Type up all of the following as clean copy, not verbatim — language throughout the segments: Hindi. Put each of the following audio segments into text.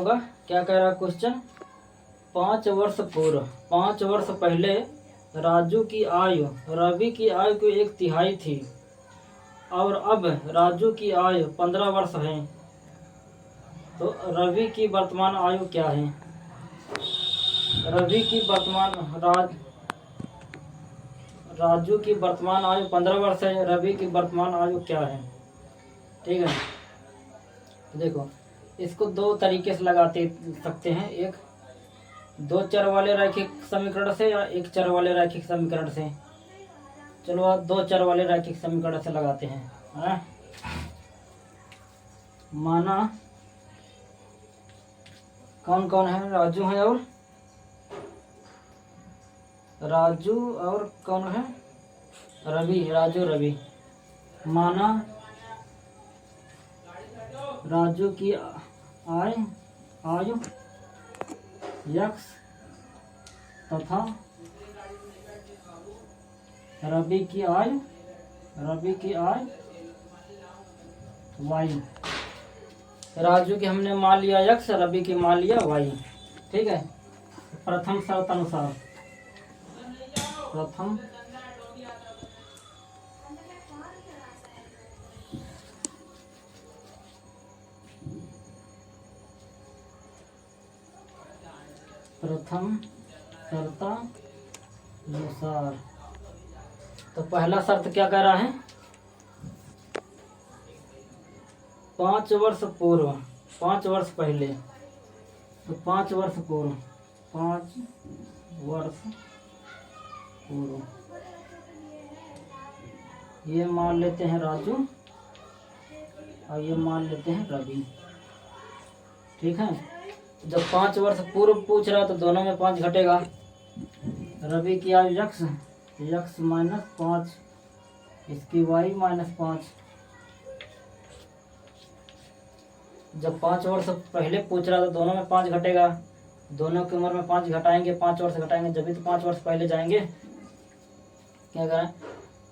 होगा। क्या कह रहा है क्वेश्चन, 5 वर्ष पूर्व, 5 वर्ष पहले राजू की आयु रवि की आयु की 1/3 थी और अब राजू की आयु 15 वर्ष है, तो रवि की वर्तमान आयु क्या है। रवि की वर्तमान राजू की वर्तमान आयु 15 वर्ष है, रवि की वर्तमान आयु क्या है। ठीक है, तो देखो इसको दो तरीके से लगाते सकते हैं, एक 2 चर वाले रैखिक समीकरण से या 1 चर वाले रैखिक समीकरण से। चलो आप 2 चर वाले रैखिक समीकरण से लगाते हैं। माना कौन कौन है, राजू है और कौन है, रवि, राजू रवि। माना राजू की आयु यक्स तथा रवि की आयु वाई। राजू की हमने मान लिया यक्स, रवि की मान लिया वाई। ठीक है, प्रथम शर्त अनुसार प्रथम शर्तानुसार तो पहला शर्त क्या कह रहा है, 5 वर्ष पूर्व, 5 वर्ष पहले, तो 5 वर्ष पूर्व, 5 वर्ष पूर्व ये मान लेते हैं राजू और ये मान लेते हैं रवि। ठीक है, जब 5 वर्ष पूर्व पूछ रहा तो दोनों में 5 घटेगा। रवि की आयु यक्स माइनस 5, इसकी वाई -5। जब 5 वर्ष पहले पूछ रहा तो दोनों में 5 घटेगा, दोनों की उम्र में 5 घटाएंगे, 5 वर्ष घटाएंगे जब भी तो 5 वर्ष पहले जाएंगे। क्या करें,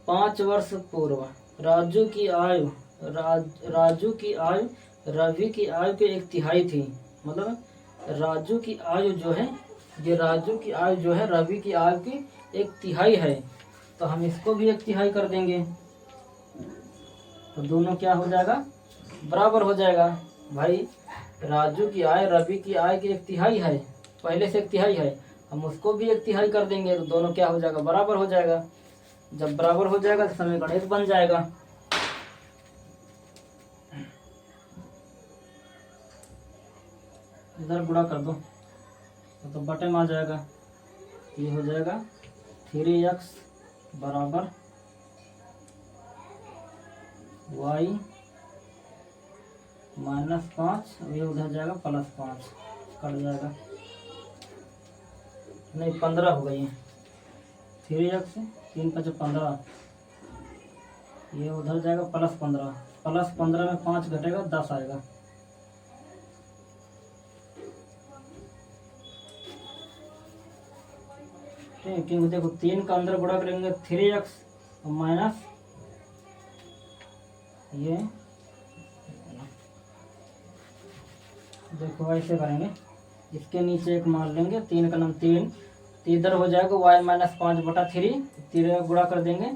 5 वर्ष पूर्व राजू की आयु रवि की आयु की 1/3 थी, मतलब राजू की आयु जो है, ये राजू की आयु जो है रवि की आयु की 1/3 है, तो हम इसको भी 1/3 कर देंगे, तो दोनों क्या हो जाएगा, बराबर हो जाएगा। भाई राजू की आय रवि की आय की 1/3 है, पहले से 1/3 है, हम उसको भी 1/3 कर देंगे तो दोनों क्या हो जाएगा, बराबर हो जाएगा। जब बराबर हो जाएगा तो समीकरण 1 बन जाएगा। इधर गुणा कर दो तो बटे में आ जाएगा, ये हो जाएगा 3x बराबर y -5, ये उधर जाएगा +5, कट जाएगा, नहीं 15 हो गई है, 3x 3 × 5 = 15, ये उधर जाएगा +15, +15 में 5 घटेगा 10 आएगा। ठीक है, क्योंकि देखो 3 का अंदर गुणा करेंगे 3x माइनस ये, देखो ऐसे करेंगे, इसके नीचे 1 मान लेंगे, 3 का नाम 3, तो इधर हो जाएगा y -5/3, 3 गुणा कर देंगे,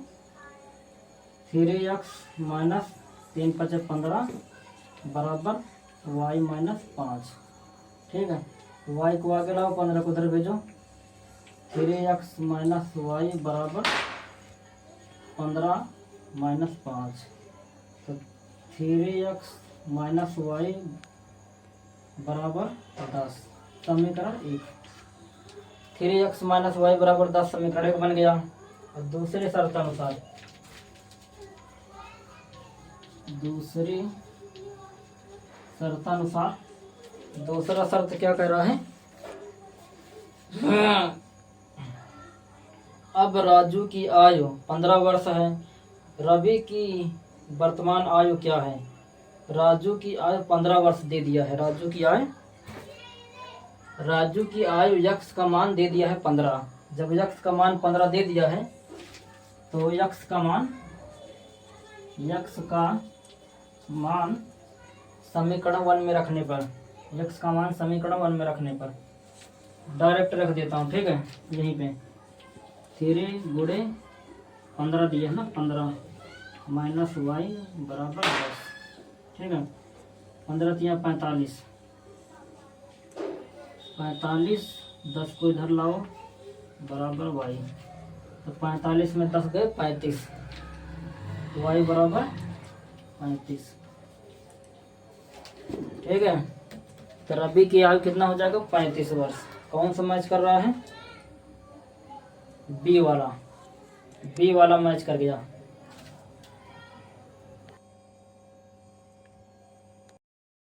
3x - 3 × 5 = 15 बराबर y -5। ठीक है, y को आगे लाओ, 15 को उधर भेजो, 3x - y बराबर 15 - 5, तो 3x - y बराबर 10, समीकरण 1। 3x - y बराबर 10 समीकरण 1 बन गया। और दूसरी शर्तानुसार, दूसरा शर्त क्या कह रहा है, अब राजू की आयु 15 वर्ष है, रवि की वर्तमान आयु क्या है। राजू की आयु 15 वर्ष दे दिया है, राजू की आयु यक्स का मान दे दिया है 15। जब यक्स का मान 15 दे दिया है तो यक्स का मान समीकरण 1 में रखने पर x का मान समीकरण 1 में रखने पर डायरेक्ट रख देता हूँ, ठीक है। यहीं पे 3 गुणे 15 दिए है ना, 15 माइनस वाई बराबर 10, ठीक है। 15 तिया 45, 45 10 को इधर लाओ बराबर वाई, तो 45 में 10 गए 35, वाई बराबर 35, ठीक है। तो रवि की आयु कितना हो जाएगा 35 वर्ष। कौन सा मैच कर रहा है, बी वाला मैच कर गया।